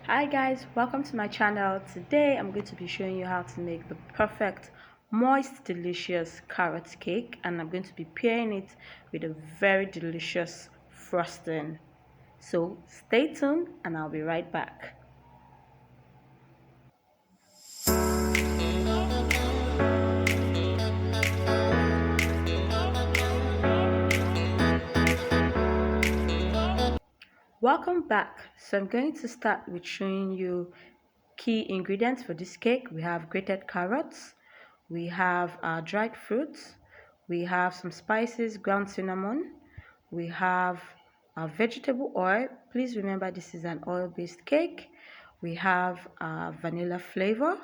Hi guys, welcome to my channel. Today I'm going to be showing you how to make the perfect moist delicious carrot cake, and I'm going to be pairing it with a very delicious frosting. So stay tuned and I'll be right back. Welcome back. So I'm going to start with showing you key ingredients for this cake. We have grated carrots, we have our dried fruits, we have some spices, ground cinnamon, we have our vegetable oil. Please remember this is an oil-based cake. We have our vanilla flavor,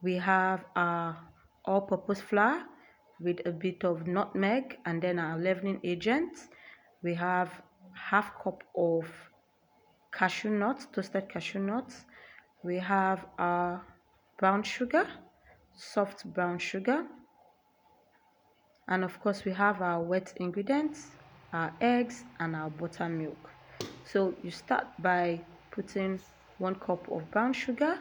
we have our all-purpose flour with a bit of nutmeg, and then our leavening agent. We have half cup of cashew nuts, toasted cashew nuts. We have our brown sugar, soft brown sugar, and of course we have our wet ingredients, our eggs and our buttermilk. So you start by putting 1 cup of brown sugar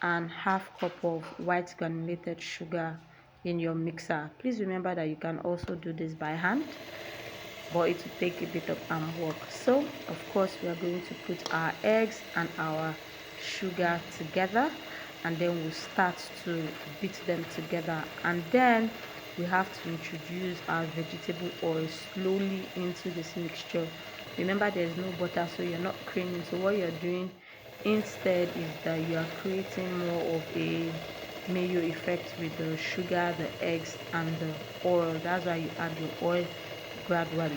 and half cup of white granulated sugar in your mixer. Please remember that you can also do this by hand, but it will take a bit of work. So of course we are going to put our eggs and our sugar together, and then we'll start to beat them together, and then we have to introduce our vegetable oil slowly into this mixture. Remember, there's no butter, so you're not creaming. So what you're doing instead is that you are creating more of a mayo effect with the sugar, the eggs and the oil. That's why you add your oil gradually.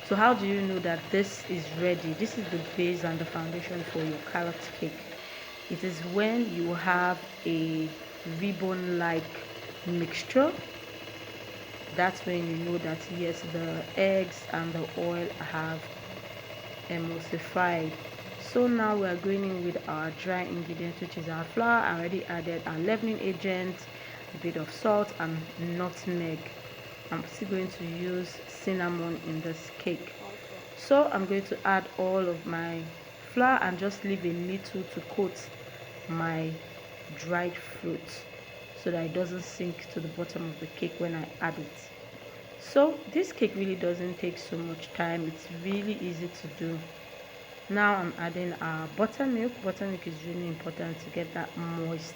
So how do you know that this is ready? This is the base and the foundation for your carrot cake. It is when you have a ribbon like mixture. That's when you know that yes, the eggs and the oil have emulsified. So now we are going in with our dry ingredients, which is our flour. I already added our leavening agent, a bit of salt and nutmeg. I'm still going to use cinnamon in this cake. So I'm going to add all of my flour and just leave a little to coat my dried fruit so that it doesn't sink to the bottom of the cake when I add it. So this cake really doesn't take so much time. It's really easy to do. Now I'm adding our buttermilk. Buttermilk is really important to get that moist,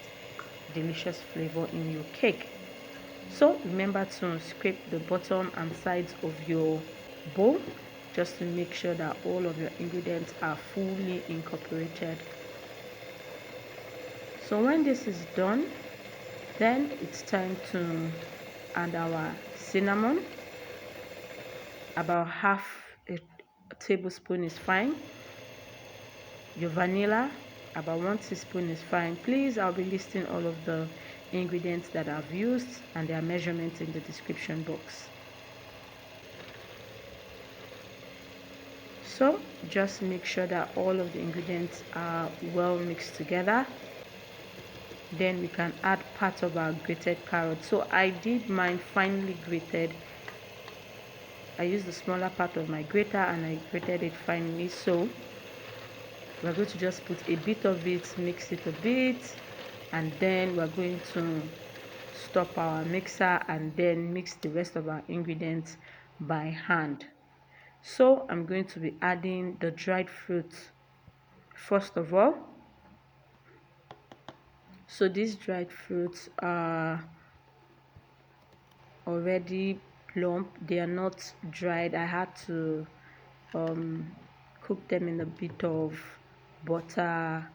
delicious flavor in your cake. So remember to scrape the bottom and sides of your bowl just to make sure that all of your ingredients are fully incorporated. So when this is done, then it's time to add our cinnamon. About half a tablespoon is fine. Your vanilla, about 1 teaspoon is fine. Please, I'll be listing all of the ingredients that I've used and their measurements in the description box. So just make sure that all of the ingredients are well mixed together. Then we can add part of our grated carrot. So I did mine finely grated. I used the smaller part of my grater and I grated it finely. So we're going to just put a bit of it, mix it a bit, and then we're going to stop our mixer and then mix the rest of our ingredients by hand. So I'm going to be adding the dried fruits first of all. So these dried fruits are already plump, they are not dried. I had to cook them in a bit of butter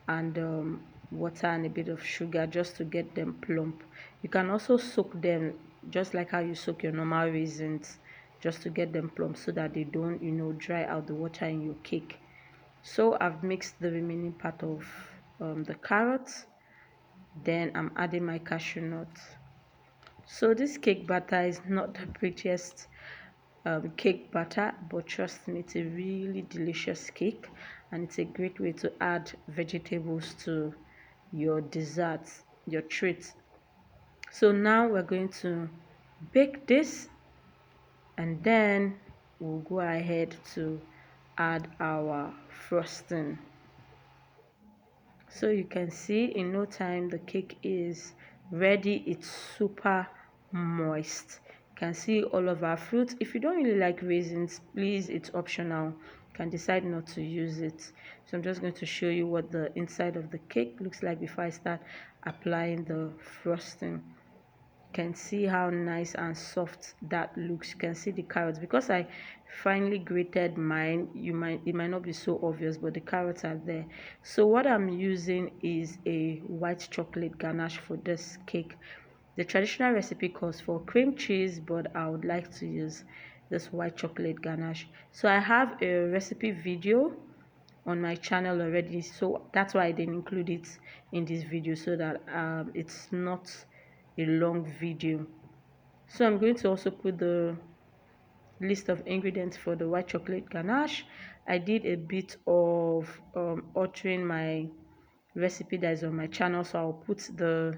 and water and a bit of sugar just to get them plump. You can also soak them just like how you soak your normal raisins, just to get them plump so that they don't dry out the water in your cake. So I've mixed the remaining part of the carrots, then I'm adding my cashew nuts. So this cake batter is not the prettiest cake batter, but trust me, it's a really delicious cake and it's a great way to add vegetables to your desserts, your treats. So now we're going to bake this, and then we'll go ahead to add our frosting. So you can see in no time the cake is ready. It's super moist. You can see all of our fruits. If you don't really like raisins, please, it's optional. You can decide not to use it. So I'm just going to show you what the inside of the cake looks like before I start applying the frosting. Can see how nice and soft that looks. You can see the carrots. Because I finely grated mine, it might not be so obvious, but the carrots are there. So what I'm using is a white chocolate ganache for this cake. The traditional recipe calls for cream cheese, but I would like to use this white chocolate ganache. So I have a recipe video on my channel already, so that's why I didn't include it in this video, so that it's not a long video. So I'm going to also put the list of ingredients for the white chocolate ganache. I did a bit of altering my recipe that is on my channel, so I'll put the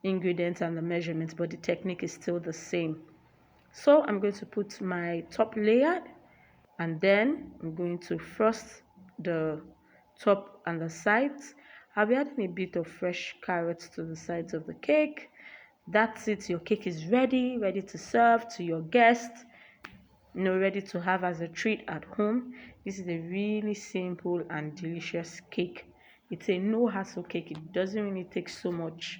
ingredients and the measurements, but the technique is still the same. So I'm going to put my top layer, and then I'm going to frost the top and the sides. I'll be adding a bit of fresh carrots to the sides of the cake. That's it. Your cake is ready to serve to your guests, ready to have as a treat at home. This is a really simple and delicious cake. It's a no hassle cake. It doesn't really take so much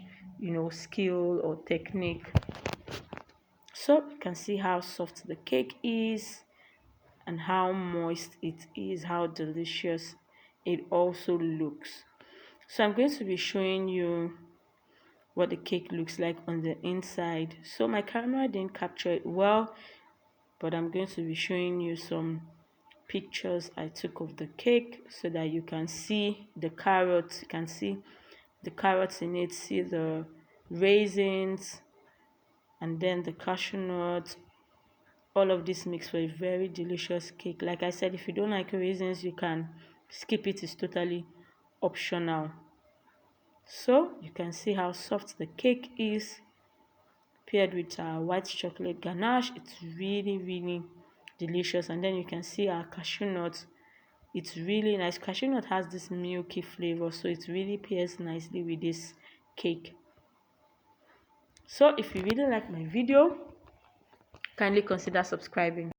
skill or technique. So you can see how soft the cake is and how moist it is, how delicious it also looks. So I'm going to be showing you what the cake looks like on the inside. So my camera didn't capture it well, but I'm going to be showing you some pictures I took of the cake so that you can see the carrots. You can see the carrots in it, see the raisins, and then the cashew nuts. All of this makes for a very delicious cake. Like I said, if you don't like raisins, you can skip it. It's totally optional. So you can see how soft the cake is paired with our white chocolate ganache. It's really delicious. And then you can see our cashew nuts. It's really nice. Cashew nut has this milky flavor, so it really pairs nicely with this cake. So if you really like my video, kindly consider subscribing.